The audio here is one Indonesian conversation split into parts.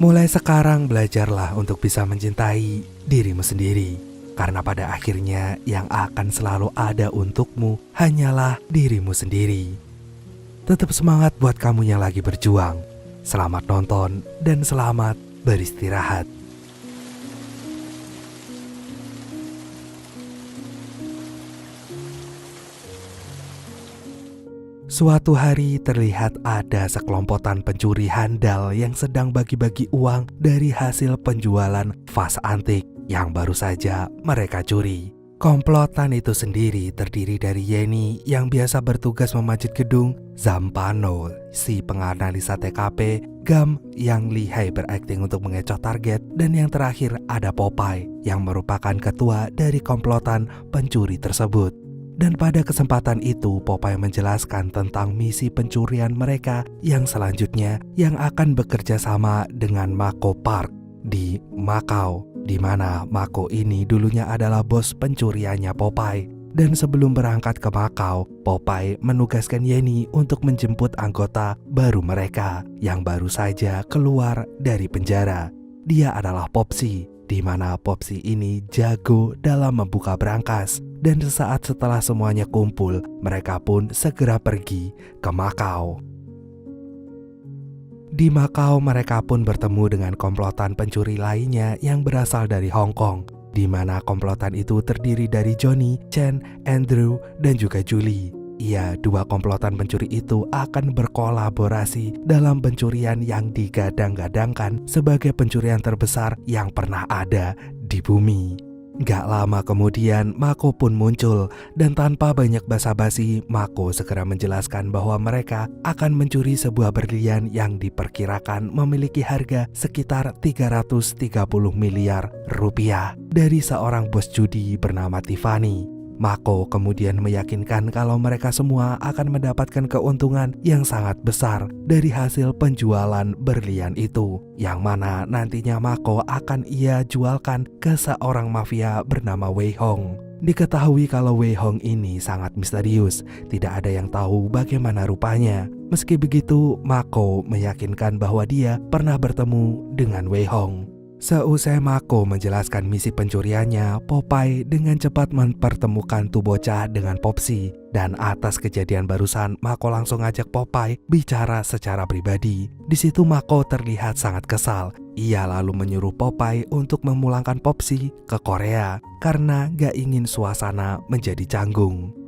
Mulai sekarang belajarlah untuk bisa mencintai dirimu sendiri. Karena pada akhirnya yang akan selalu ada untukmu hanyalah dirimu sendiri. Tetap semangat buat kamu yang lagi berjuang. Selamat nonton dan selamat beristirahat. Suatu hari terlihat ada sekelompokan pencuri handal yang sedang bagi-bagi uang dari hasil penjualan vas antik yang baru saja mereka curi. Komplotan itu sendiri terdiri dari Yeni yang biasa bertugas memanjat gedung, Zampano si penganalisa TKP, Gam yang lihai berakting untuk mengecoh target, dan yang terakhir ada Popeye yang merupakan ketua dari komplotan pencuri tersebut. Dan pada kesempatan itu Popeye menjelaskan tentang misi pencurian mereka yang selanjutnya yang akan bekerja sama dengan Mako Park di Makau, di mana Mako ini dulunya adalah bos pencuriannya Popeye. Dan sebelum berangkat ke Makau, Popeye menugaskan Yeni untuk menjemput anggota baru mereka yang baru saja keluar dari penjara. Dia adalah Popsi, di mana Popsi ini jago dalam membuka brankas. Dan sesaat setelah semuanya kumpul, mereka pun segera pergi ke Makau. Di Makau mereka pun bertemu dengan komplotan pencuri lainnya yang berasal dari Hong Kong, di mana komplotan itu terdiri dari Johnny, Chen, Andrew, dan juga Julie. Iya, dua komplotan pencuri itu akan berkolaborasi dalam pencurian yang digadang-gadangkan sebagai pencurian terbesar yang pernah ada di bumi. Gak lama kemudian Mako pun muncul, dan tanpa banyak basa-basi Mako segera menjelaskan bahwa mereka akan mencuri sebuah berlian yang diperkirakan memiliki harga sekitar 330 miliar rupiah dari seorang bos judi bernama Tiffany. Mako kemudian meyakinkan kalau mereka semua akan mendapatkan keuntungan yang sangat besar dari hasil penjualan berlian itu, yang mana nantinya Mako akan ia jualkan ke seorang mafia bernama Wei Hong. Diketahui kalau Wei Hong ini sangat misterius, tidak ada yang tahu bagaimana rupanya. Meski begitu, Mako meyakinkan bahwa dia pernah bertemu dengan Wei Hong. Seusai Mako menjelaskan misi pencuriannya, Popeye dengan cepat mempertemukan tuh bocah dengan Popsi. Dan atas kejadian barusan, Mako langsung ngajak Popeye bicara secara pribadi. Di situ Mako terlihat sangat kesal. Ia lalu menyuruh Popeye untuk memulangkan Popsi ke Korea karena gak ingin suasana menjadi canggung.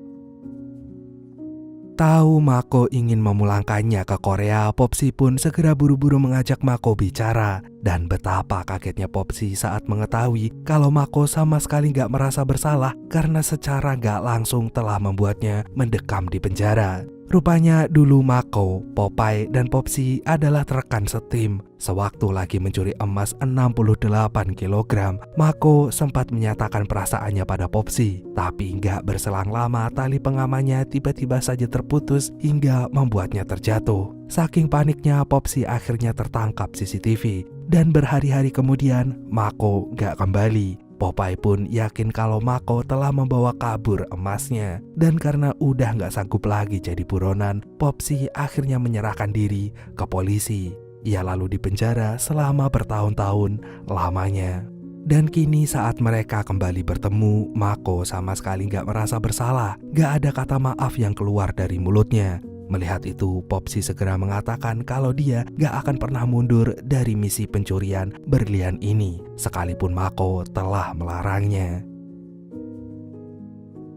Tahu Mako ingin memulangkannya ke Korea, Popsi pun segera buru-buru mengajak Mako bicara. Dan betapa kagetnya Popsi saat mengetahui kalau Mako sama sekali gak merasa bersalah karena secara gak langsung telah membuatnya mendekam di penjara. Rupanya dulu Mako, Popeye, dan Popsi adalah rekan setim. Sewaktu lagi mencuri emas 68 kg, Mako sempat menyatakan perasaannya pada Popsi. Tapi nggak berselang lama tali pengamannya tiba-tiba saja terputus hingga membuatnya terjatuh. Saking paniknya Popsi akhirnya tertangkap CCTV. Dan berhari-hari kemudian Mako nggak kembali. Popeye pun yakin kalau Mako telah membawa kabur emasnya. Dan karena udah gak sanggup lagi jadi buronan, Popsi akhirnya menyerahkan diri ke polisi. Ia lalu dipenjara selama bertahun-tahun lamanya. Dan kini saat mereka kembali bertemu, Mako sama sekali gak merasa bersalah. Gak ada kata maaf yang keluar dari mulutnya. Melihat itu, Popsi segera mengatakan kalau dia gak akan pernah mundur dari misi pencurian berlian ini, sekalipun Mako telah melarangnya.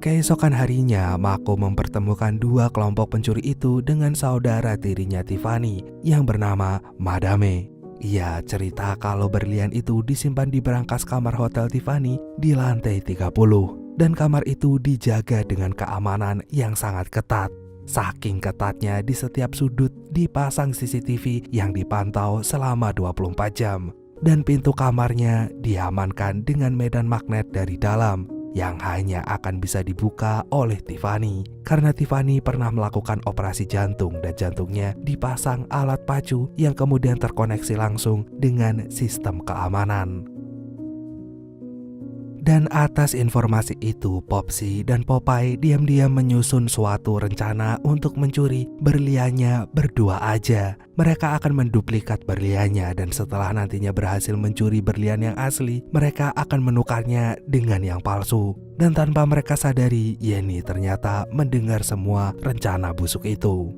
Keesokan harinya, Mako mempertemukan dua kelompok pencuri itu dengan saudara tirinya Tiffany yang bernama Madame. Ia cerita kalau berlian itu disimpan di berangkas kamar hotel Tiffany di lantai 30, dan kamar itu dijaga dengan keamanan yang sangat ketat. Saking ketatnya di setiap sudut dipasang CCTV yang dipantau selama 24 jam. Dan pintu kamarnya diamankan dengan medan magnet dari dalam yang hanya akan bisa dibuka oleh Tiffany. Karena Tiffany pernah melakukan operasi jantung dan jantungnya dipasang alat pacu yang kemudian terkoneksi langsung dengan sistem keamanan. Dan atas informasi itu, Popsy dan Popeye diam-diam menyusun suatu rencana untuk mencuri berliannya berdua aja. Mereka akan menduplikat berliannya dan setelah nantinya berhasil mencuri berlian yang asli, mereka akan menukarnya dengan yang palsu. Dan tanpa mereka sadari, Yenny ternyata mendengar semua rencana busuk itu.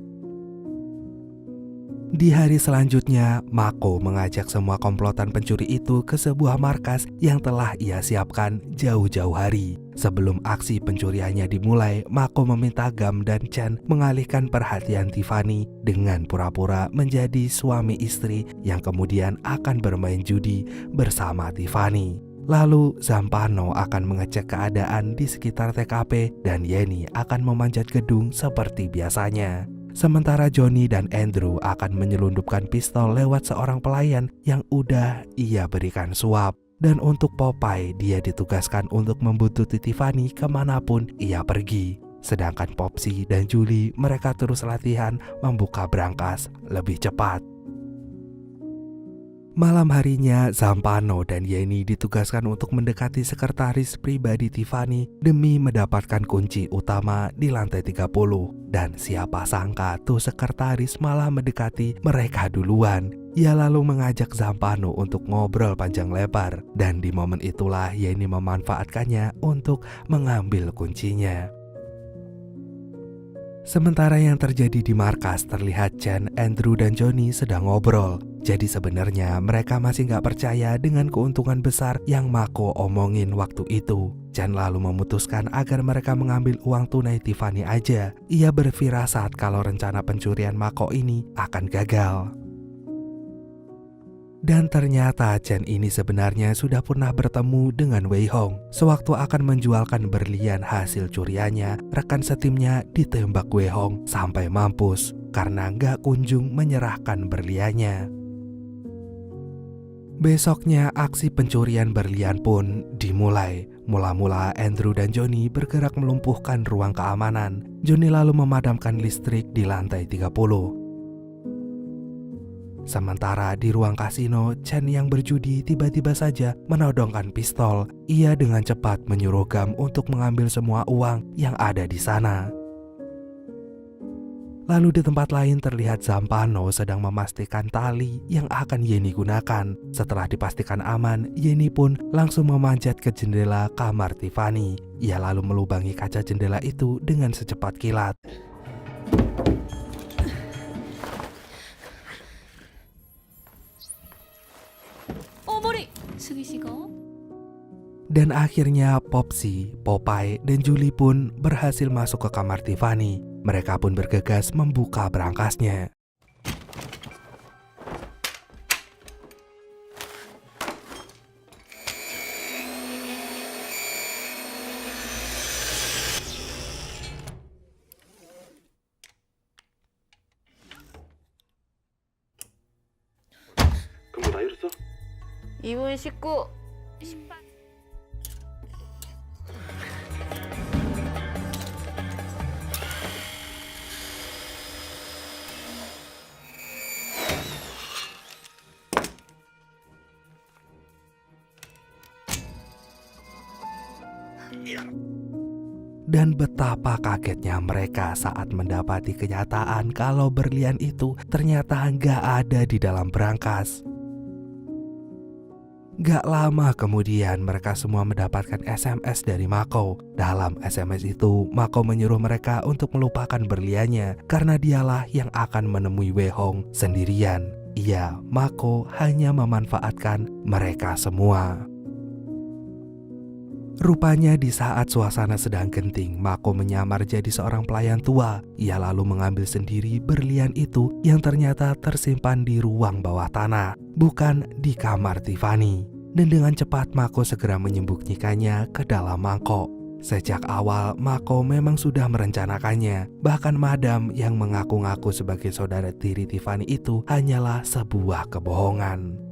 Di hari selanjutnya, Mako mengajak semua komplotan pencuri itu ke sebuah markas yang telah ia siapkan jauh-jauh hari. Sebelum aksi pencuriannya dimulai, Mako meminta Gam dan Chan mengalihkan perhatian Tiffany dengan pura-pura menjadi suami istri yang kemudian akan bermain judi bersama Tiffany. Lalu Zampano akan mengecek keadaan di sekitar TKP dan Yenny akan memanjat gedung seperti biasanya. Sementara Johnny dan Andrew akan menyelundupkan pistol lewat seorang pelayan yang udah ia berikan suap. Dan untuk Popeye, dia ditugaskan untuk membuntuti Tiffany kemanapun ia pergi. Sedangkan Popsy dan Julie, mereka terus latihan membuka brankas lebih cepat. Malam harinya, Zampano dan Yenny ditugaskan untuk mendekati sekretaris pribadi Tiffany demi mendapatkan kunci utama di lantai 30. Dan siapa sangka tuh sekretaris malah mendekati mereka duluan. Ia lalu mengajak Zampano untuk ngobrol panjang lebar. Dan di momen itulah Yenny memanfaatkannya untuk mengambil kuncinya. Sementara yang terjadi di markas terlihat Chan, Andrew, dan Johnny sedang ngobrol. Jadi sebenarnya mereka masih gak percaya dengan keuntungan besar yang Mako omongin waktu itu. Chan lalu memutuskan agar mereka mengambil uang tunai Tiffany aja. Ia berfirasat kalau rencana pencurian Mako ini akan gagal. Dan ternyata Chen ini sebenarnya sudah pernah bertemu dengan Wei Hong. Sewaktu akan menjualkan berlian hasil curiannya, rekan setimnya ditembak Wei Hong sampai mampus karena gak kunjung menyerahkan berliannya. Besoknya aksi pencurian berlian pun dimulai. Mula-mula Andrew dan Johnny bergerak melumpuhkan ruang keamanan. Johnny lalu memadamkan listrik di lantai 30. Sementara di ruang kasino, Chen yang berjudi tiba-tiba saja menodongkan pistol. Ia dengan cepat menyuruh Gam untuk mengambil semua uang yang ada di sana. Lalu di tempat lain terlihat Zampano sedang memastikan tali yang akan Yenny gunakan. Setelah dipastikan aman, Yenny pun langsung memanjat ke jendela kamar Tiffany. Ia lalu melubangi kaca jendela itu dengan secepat kilat. Dan akhirnya Popsy, Popeye, dan Julie pun berhasil masuk ke kamar Tiffany. Mereka pun bergegas membuka brankasnya. 이분 식구 18. Dan betapa kagetnya mereka saat mendapati kenyataan kalau berlian itu ternyata nggak ada di dalam brankas. Gak lama kemudian mereka semua mendapatkan SMS dari Mako. Dalam SMS itu, Mako menyuruh mereka untuk melupakan berliannya karena dialah yang akan menemui Wei Hong sendirian. Iya, Mako hanya memanfaatkan mereka semua. Rupanya di saat suasana sedang genting, Mako menyamar jadi seorang pelayan tua. Ia lalu mengambil sendiri berlian itu yang ternyata tersimpan di ruang bawah tanah, bukan di kamar Tiffany. Dan dengan cepat Mako segera menyembunyikannya ke dalam mangkok. Sejak awal Mako memang sudah merencanakannya. Bahkan Madam yang mengaku-ngaku sebagai saudara tiri Tiffany itu hanyalah sebuah kebohongan.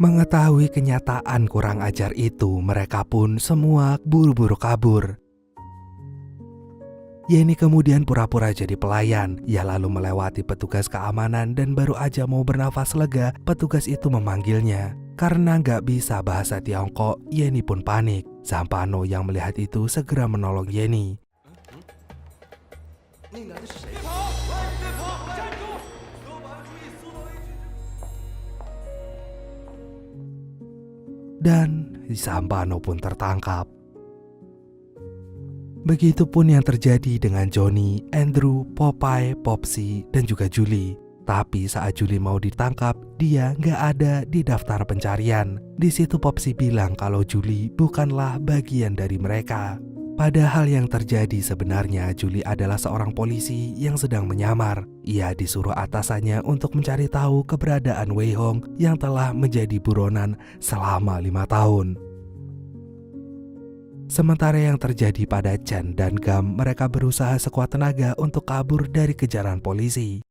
Mengetahui kenyataan kurang ajar itu, mereka pun semua buru-buru kabur. Yenny kemudian pura-pura jadi pelayan. Ia lalu melewati petugas keamanan dan baru aja mau bernafas lega, petugas itu memanggilnya. Karena nggak bisa bahasa Tiongkok, Yenny pun panik. Zampano yang melihat itu segera menolong Yenny. Dan Zampano pun tertangkap. Begitupun yang terjadi dengan Johnny, Andrew, Popeye, Popsy, dan juga Julie. Tapi saat Julie mau ditangkap, dia nggak ada di daftar pencarian. Di situ Popsy bilang kalau Julie bukanlah bagian dari mereka. Padahal yang terjadi sebenarnya Julie adalah seorang polisi yang sedang menyamar. Ia disuruh atasannya untuk mencari tahu keberadaan Wei Hong yang telah menjadi buronan selama 5 tahun. Sementara yang terjadi pada Chen dan Gam, mereka berusaha sekuat tenaga untuk kabur dari kejaran polisi.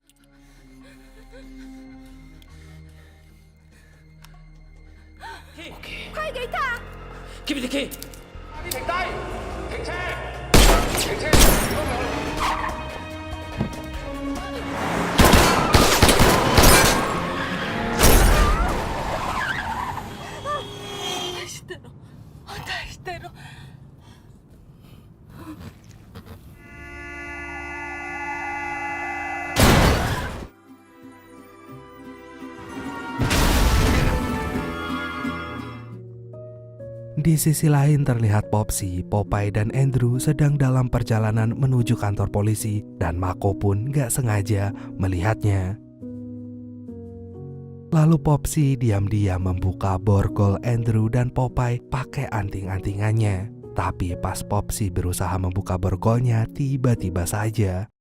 Di sisi lain terlihat Popsy, Popeye, dan Andrew sedang dalam perjalanan menuju kantor polisi dan Mako pun gak sengaja melihatnya. Lalu Popsy diam-diam membuka borgol Andrew dan Popeye pakai anting-antingannya. Tapi pas Popsy berusaha membuka borgolnya, tiba-tiba saja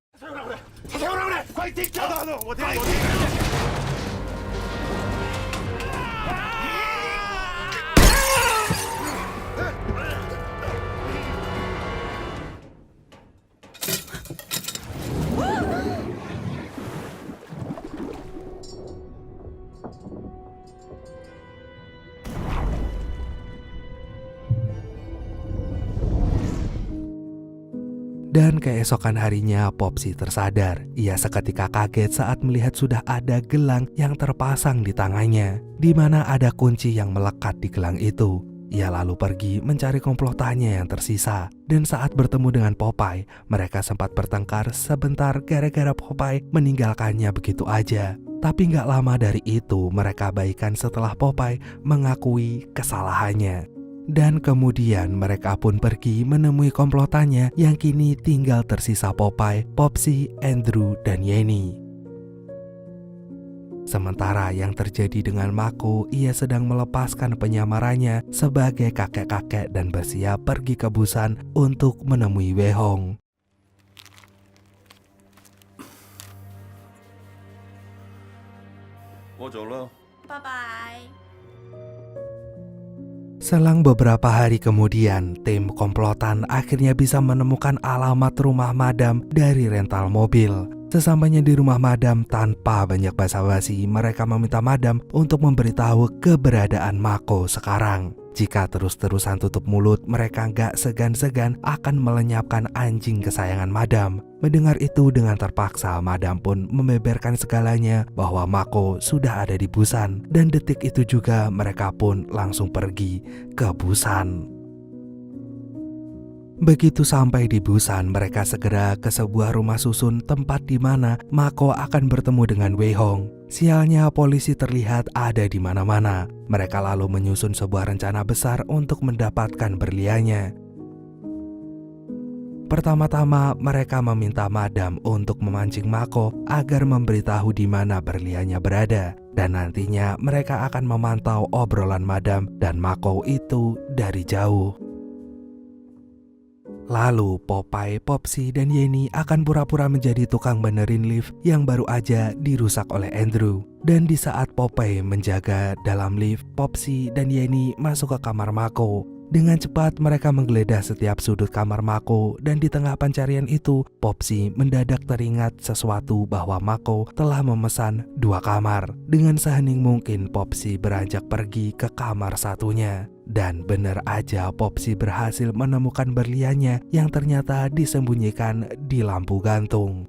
Dan keesokan harinya Popsy tersadar. Ia seketika kaget saat melihat sudah ada gelang yang terpasang di tangannya, di mana ada kunci yang melekat di gelang itu. Ia lalu pergi mencari komplotannya yang tersisa. Dan saat bertemu dengan Popeye, mereka sempat bertengkar sebentar gara-gara Popeye meninggalkannya begitu aja. Tapi gak lama dari itu mereka baikan setelah Popeye mengakui kesalahannya. Dan kemudian mereka pun pergi menemui komplotannya yang kini tinggal tersisa Popeye, Popsy, Andrew, dan Yenny. Sementara yang terjadi dengan Mako, ia sedang melepaskan penyamarannya sebagai kakek-kakek dan bersiap pergi ke Busan untuk menemui Wei Hong. Bye-bye. Selang beberapa hari kemudian, tim komplotan akhirnya bisa menemukan alamat rumah Madam dari rental mobil. Sesampainya di rumah Madam, tanpa banyak basa-basi, mereka meminta Madam untuk memberitahu keberadaan Mako sekarang. Jika terus-terusan tutup mulut, mereka gak segan-segan akan melenyapkan anjing kesayangan Madam. Mendengar itu dengan terpaksa, Madam pun membeberkan segalanya bahwa Mako sudah ada di Busan. Dan detik itu juga mereka pun langsung pergi ke Busan. Begitu sampai di Busan, mereka segera ke sebuah rumah susun tempat di mana Mako akan bertemu dengan Wei Hong. Sialnya polisi terlihat ada di mana-mana. Mereka lalu menyusun sebuah rencana besar untuk mendapatkan berliannya. Pertama-tama mereka meminta Madam untuk memancing Mako agar memberitahu di mana berliannya berada. Dan nantinya mereka akan memantau obrolan Madam dan Mako itu dari jauh. Lalu Popeye, Popsy, dan Yenny akan pura-pura menjadi tukang benerin lift yang baru aja dirusak oleh Andrew. Dan di saat Popeye menjaga dalam lift, Popsy dan Yenny masuk ke kamar Mako. Dengan cepat mereka menggeledah setiap sudut kamar Mako, dan di tengah pencarian itu Popsy mendadak teringat sesuatu bahwa Mako telah memesan 2 kamar. Dengan sehening mungkin Popsy beranjak pergi ke kamar satunya. Dan benar aja Popsy berhasil menemukan berliannya yang ternyata disembunyikan di lampu gantung.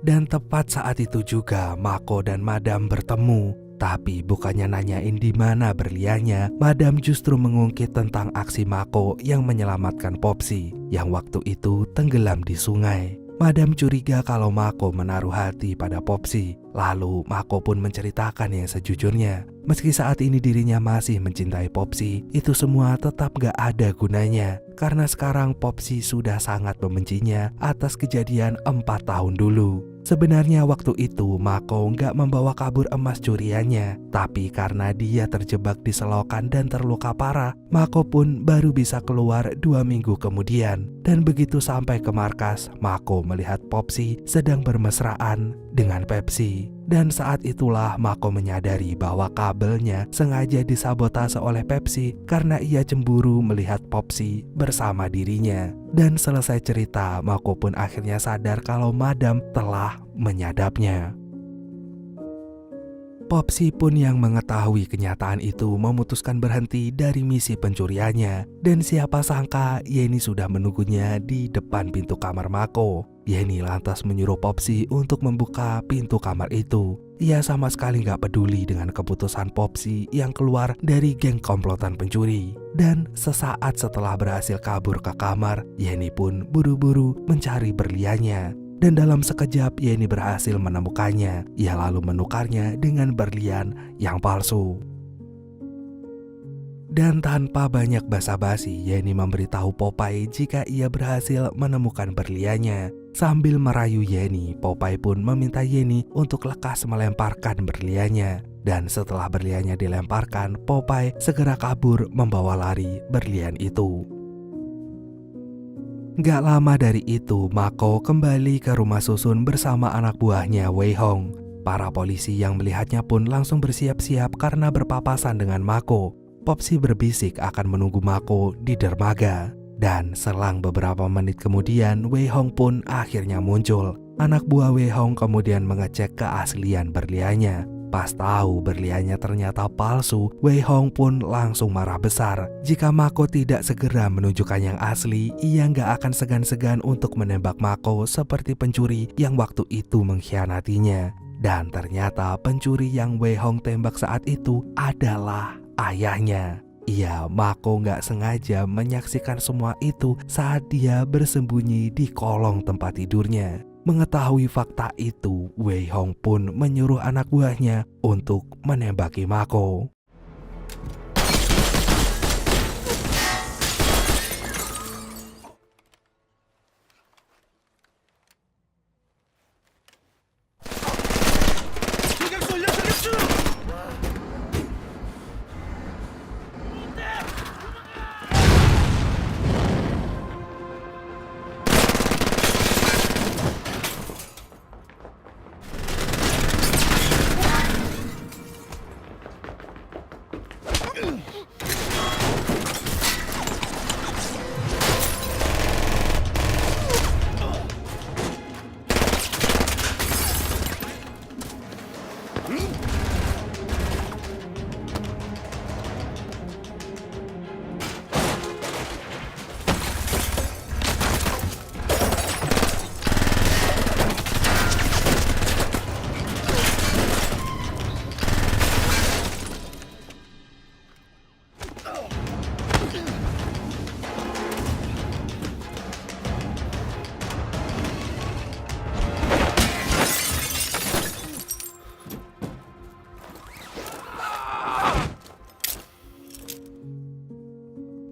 Dan tepat saat itu juga Mako dan Madam bertemu. Tapi bukannya nanyain di mana berliannya, Madam justru mengungkit tentang aksi Mako yang menyelamatkan Popsi yang waktu itu tenggelam di sungai. Madam curiga kalau Mako menaruh hati pada Popsi. Lalu Mako pun menceritakan yang sejujurnya. Meski saat ini dirinya masih mencintai Popsi, itu semua tetap gak ada gunanya. Karena sekarang Popsi sudah sangat membencinya atas kejadian 4 tahun dulu. Sebenarnya waktu itu Mako nggak membawa kabur emas curiannya, tapi karena dia terjebak di selokan dan terluka parah, Mako pun baru bisa keluar 2 minggu kemudian. Dan begitu sampai ke markas, Mako melihat Popsi sedang bermesraan dengan Pepsi. Dan saat itulah Mako menyadari bahwa kabelnya sengaja disabotase oleh Pepsi karena ia cemburu melihat Popsi bersama dirinya. Dan selesai cerita, Mako pun akhirnya sadar kalau Madam telah menyadapnya. Popsi pun yang mengetahui kenyataan itu memutuskan berhenti dari misi pencuriannya. Dan siapa sangka Yeni sudah menunggunya di depan pintu kamar Mako. Yeni lantas menyuruh Popsi untuk membuka pintu kamar itu. Ia sama sekali gak peduli dengan keputusan Popsi yang keluar dari geng komplotan pencuri. Dan sesaat setelah berhasil kabur ke kamar, Yeni pun buru-buru mencari berliannya. Dan dalam sekejap Yeni berhasil menemukannya. Ia lalu menukarnya dengan berlian yang palsu. Dan tanpa banyak basa-basi, Yeni memberitahu Popeye jika ia berhasil menemukan berliannya. Sambil merayu Yeni, Popeye pun meminta Yeni untuk lekas melemparkan berliannya. Dan setelah berliannya dilemparkan, Popeye segera kabur membawa lari berlian itu. Gak lama dari itu, Mako kembali ke rumah susun bersama anak buahnya Wei Hong. Para polisi yang melihatnya pun langsung bersiap-siap karena berpapasan dengan Mako. Popsi berbisik akan menunggu Mako di dermaga. Dan selang beberapa menit kemudian, Wei Hong pun akhirnya muncul. Anak buah Wei Hong kemudian mengecek keaslian berliannya. Pas tahu berliannya ternyata palsu, Wei Hong pun langsung marah besar. Jika Mako tidak segera menunjukkan yang asli, ia nggak akan segan-segan untuk menembak Mako seperti pencuri yang waktu itu mengkhianatinya. Dan ternyata pencuri yang Wei Hong tembak saat itu adalah ayahnya. Iya, Mako nggak sengaja menyaksikan semua itu saat dia bersembunyi di kolong tempat tidurnya. Mengetahui fakta itu, Wei Hong pun menyuruh anak buahnya untuk menembaki Mako.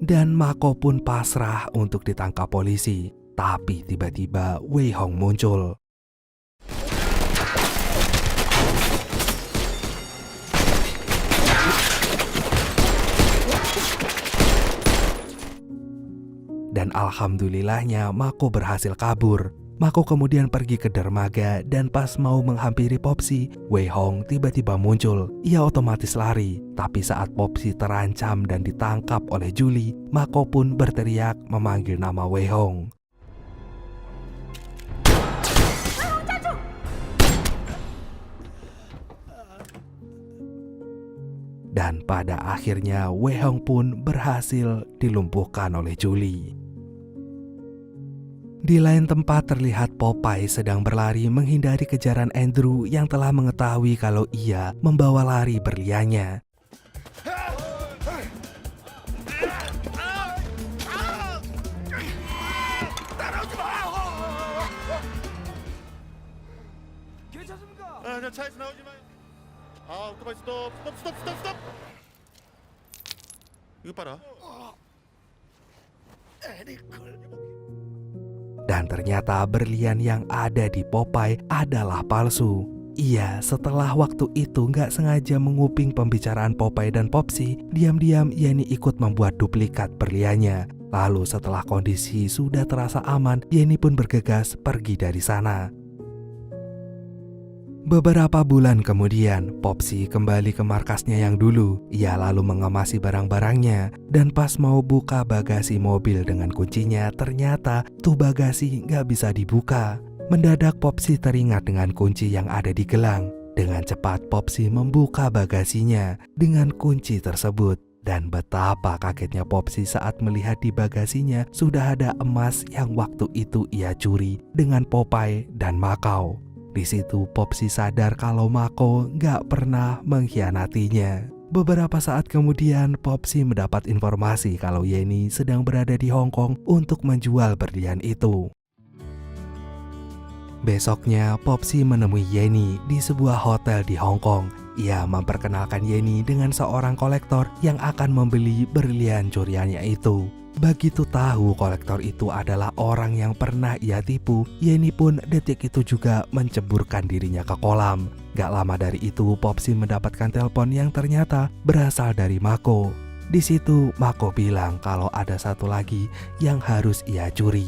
Dan Mako pun pasrah untuk ditangkap polisi. Tapi tiba-tiba Wei Hong muncul. Dan alhamdulillahnya Mako berhasil kabur. Mako kemudian pergi ke dermaga dan pas mau menghampiri Popsi, Wei Hong tiba-tiba muncul. Ia otomatis lari, tapi saat Popsi terancam dan ditangkap oleh Julie, Mako pun berteriak memanggil nama Wei Hong. Dan pada akhirnya Wei Hong pun berhasil dilumpuhkan oleh Julie. Di lain tempat terlihat Popeye sedang berlari menghindari kejaran Andrew yang telah mengetahui kalau ia membawa lari berliannya. 차에서 나오지 마요. 오토바이 스톱. 이거 봐라. Dan ternyata berlian yang ada di Popeye adalah palsu. Iya, setelah waktu itu nggak sengaja menguping pembicaraan Popeye dan Popsy, diam-diam Yenny ikut membuat duplikat berliannya. Lalu setelah kondisi sudah terasa aman, Yenny pun bergegas pergi dari sana. Beberapa bulan kemudian, Popsy kembali ke markasnya yang dulu. Ia lalu mengemasi barang-barangnya, dan pas mau buka bagasi mobil dengan kuncinya, ternyata tuh bagasi nggak bisa dibuka. Mendadak Popsy teringat dengan kunci yang ada di gelang. Dengan cepat Popsy membuka bagasinya dengan kunci tersebut. Dan betapa kagetnya Popsy saat melihat di bagasinya sudah ada emas yang waktu itu ia curi dengan Popeye dan Mako. Di situ Popsy sadar kalau Mako nggak pernah mengkhianatinya. Beberapa saat kemudian Popsy mendapat informasi kalau Yenny sedang berada di Hong Kong untuk menjual berlian itu. Besoknya Popsy menemui Yenny di sebuah hotel di Hong Kong. Ia memperkenalkan Yenny dengan seorang kolektor yang akan membeli berlian curiannya itu. Begitu tahu kolektor itu adalah orang yang pernah ia tipu, Yenny pun detik itu juga menceburkan dirinya ke kolam. Gak lama dari itu Popsy mendapatkan telepon yang ternyata berasal dari Mako. Di situ Mako bilang kalau ada satu lagi yang harus ia curi.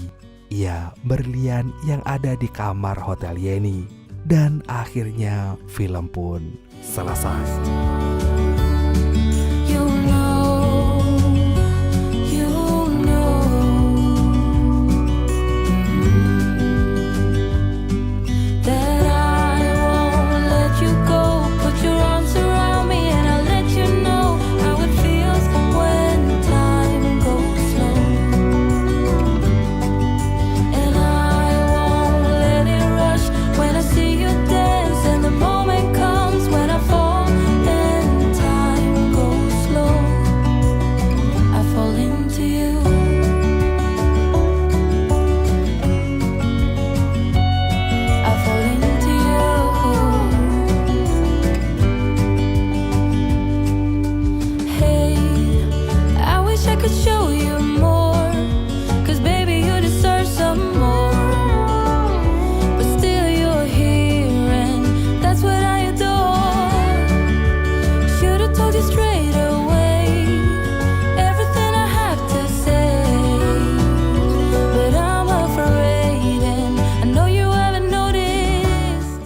Iya, berlian yang ada di kamar hotel Yenny. Dan akhirnya film pun selesai.